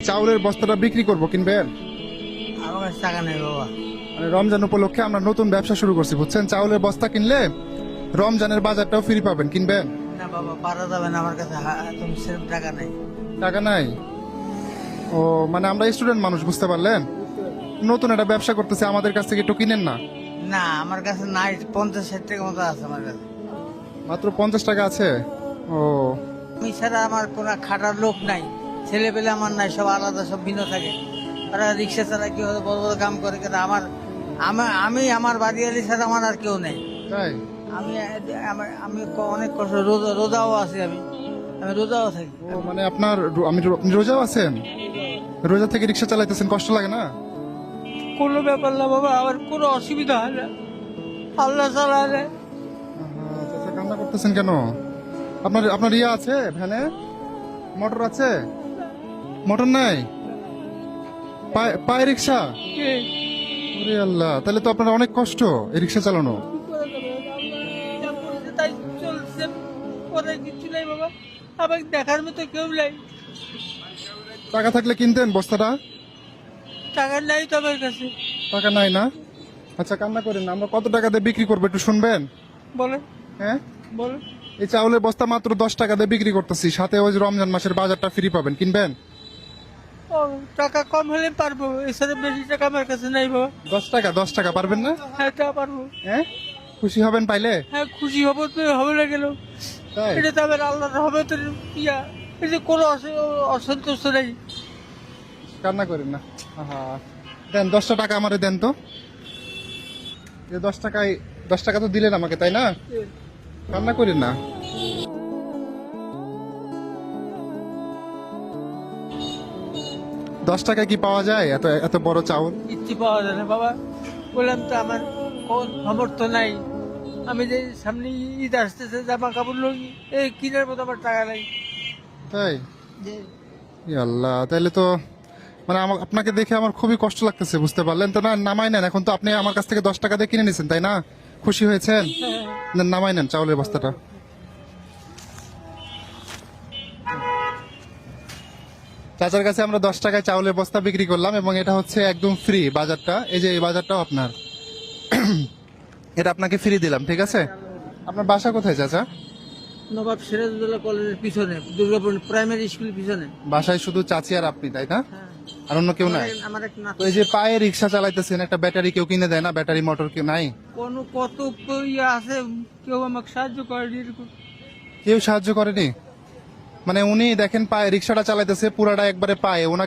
চাউলের বস্তাটা বিক্রি করব, কিনবেন? আমার কাছে টাকা নেই বাবা। মানে রমজান উপলক্ষে আমরা নতুন ব্যবসা শুরু করছি, বুঝছেন? চাউলের বস্তা কিনলে রমজানের বাজারটাও ফ্রি পাবেন, কিনবেন? না বাবা, পারা যাবে না, আমার কাছে তুমি সেরকম টাকা নেই। টাকা নাই? ও মানে আমরা স্টুডেন্ট মানুষ, বুঝতে পারলেন? নতুন একটা ব্যবসা করতেছে, আমাদের কাছ থেকে একটু কিনেন না? না আমার কাছে নাই, 50-60 টাকা মতো আছে আমার কাছে। মাত্র 50 টাকা আছে? ও আমি ছাড়া আমার কোনো খাটার লোক নাই, ছেলে পেলে আমার নাই, সব আলাদা, সব ভিন্ন থাকে। তারা রিক্সা চালায়, কি হয়তো বড় বড় কাম করে, কিন্তু আমি আমার বাড়িয়ালি ছাড়া আমার আর কেউ নেই। তাই? আমি আমি অনেক কষ্ট, রোজাও আছি, আমি রোজাও থাকি। ও মানে আপনি রোজাও আছেন? রোজা থেকে রিক্সা চালাইতেছেন, কষ্ট লাগে না? কোনো ব্যাপার না বাবা, আমার কোনো অসুবিধা হয় না, আল্লাহ চালালে। চাচা কান্না করতেছেন কেন? আপনার ইয়ে আছে ভ্যানে? মোটর আছে? মোটর নাই? পায়ে রিক্সা? ওরে আল্লাহ, তাহলে তো আপনার অনেক কষ্ট এই রিক্সা চালানো। তাই চলছে, পরে কিছু নাই বাবা, আমাকে দেখার মতো কেউ নাই। টাকা থাকলে কিনতেন বস্তাটা? টাকা নাই তো আমার কাছে। টাকা নাই না? আচ্ছা কান্না করেন না, আমরা কত টাকা দিয়ে বিক্রি করবো একটু শুনবেন? বলেন হ্যাঁ, বলেন। এই চাউলের বস্তা মাত্র 10 টাকা দিয়ে বিক্রি করতেছি, সাথে ওই যে রমজান মাসের বাজারটা ফ্রি পাবেন, কিনবেন? ও, টাকা কম হলে পারবো, এছাড়া বেশি টাকা আমার কাছে নাই বাবা। 10 টাকা পারবেন না? হ্যাঁ তা পারবো। হ্যাঁ, খুশি হবেন পাইলে? হ্যাঁ খুশি হবো, তো হবে না গেল, তাই? এটা তো আমার আল্লাহর রহমতের ইয়া, এই যে কোনো অসন্তুষ্ট নেই। কান্না করেন না। আহা, দেন 10টা টাকা আমারে দেন তো। যে 10 টাকা তো দিলেন আমাকে, তাই না? কান্না করেন না। দশ টাকায় কি পাওয়া যায় এত এত বড় চাউল? কিচ্ছু পাওয়া যায় না বাবা, বললাম তো আমার কোন সামর্থ্য নাই। আমি যে সামনে ঈদ আসতেছে, জামা কাপড় লোক এই কিনার মতো আমার টাকা নাই। তাই? যে ই আল্লাহ, তাহলে তো মানে আপনাকে দেখে আমার খুবই কষ্ট লাগতেছে, বুঝতে পারলেন তো? না নামাই নেন, এখন তো আপনি আমার কাছ থেকে 10 টাকা দিয়ে কিনে নিয়েছেন, তাই না? খুশি হয়েছেন? নেন, নামাই নেন চাউলের বস্তাটা। চাচার কাছে আমরা 10 টাকায় চাউলের বস্তা বিক্রি করলাম, এবং এটা হচ্ছে একদম ফ্রি বাজারটা। এই যে এই বাজারটাও আপনার, এটা আপনাকে ফ্রি দিলাম, ঠিক আছে? আপনার বাসা কোথায় চাচা? নবাব সিরাজউদ্দৌলা কলেজের পিছনে, দুর্গাপুর প্রাইমারি স্কুল পিছনে। বাসায় শুধু চাচি আর আপনি, তাই না? হ্যাঁ। আর অন্য কেউ নাই? আমার এক নাতি। তো এই যে পায়ে রিক্সা চালাইতেছেন, একটা ব্যাটারি কেউ কিনে দেয় না? ব্যাটারি মোটর কেউ নাই? কত ইয়ে আছে, কেউ আমাকে সাহায্য করেনি এরকম। কেউ সাহায্য করেনি? মানে উনি দেখেন পায়ে রিক্সাটা চালাইতেছে, পুরাটা একবারে পায়ে, ওনাকে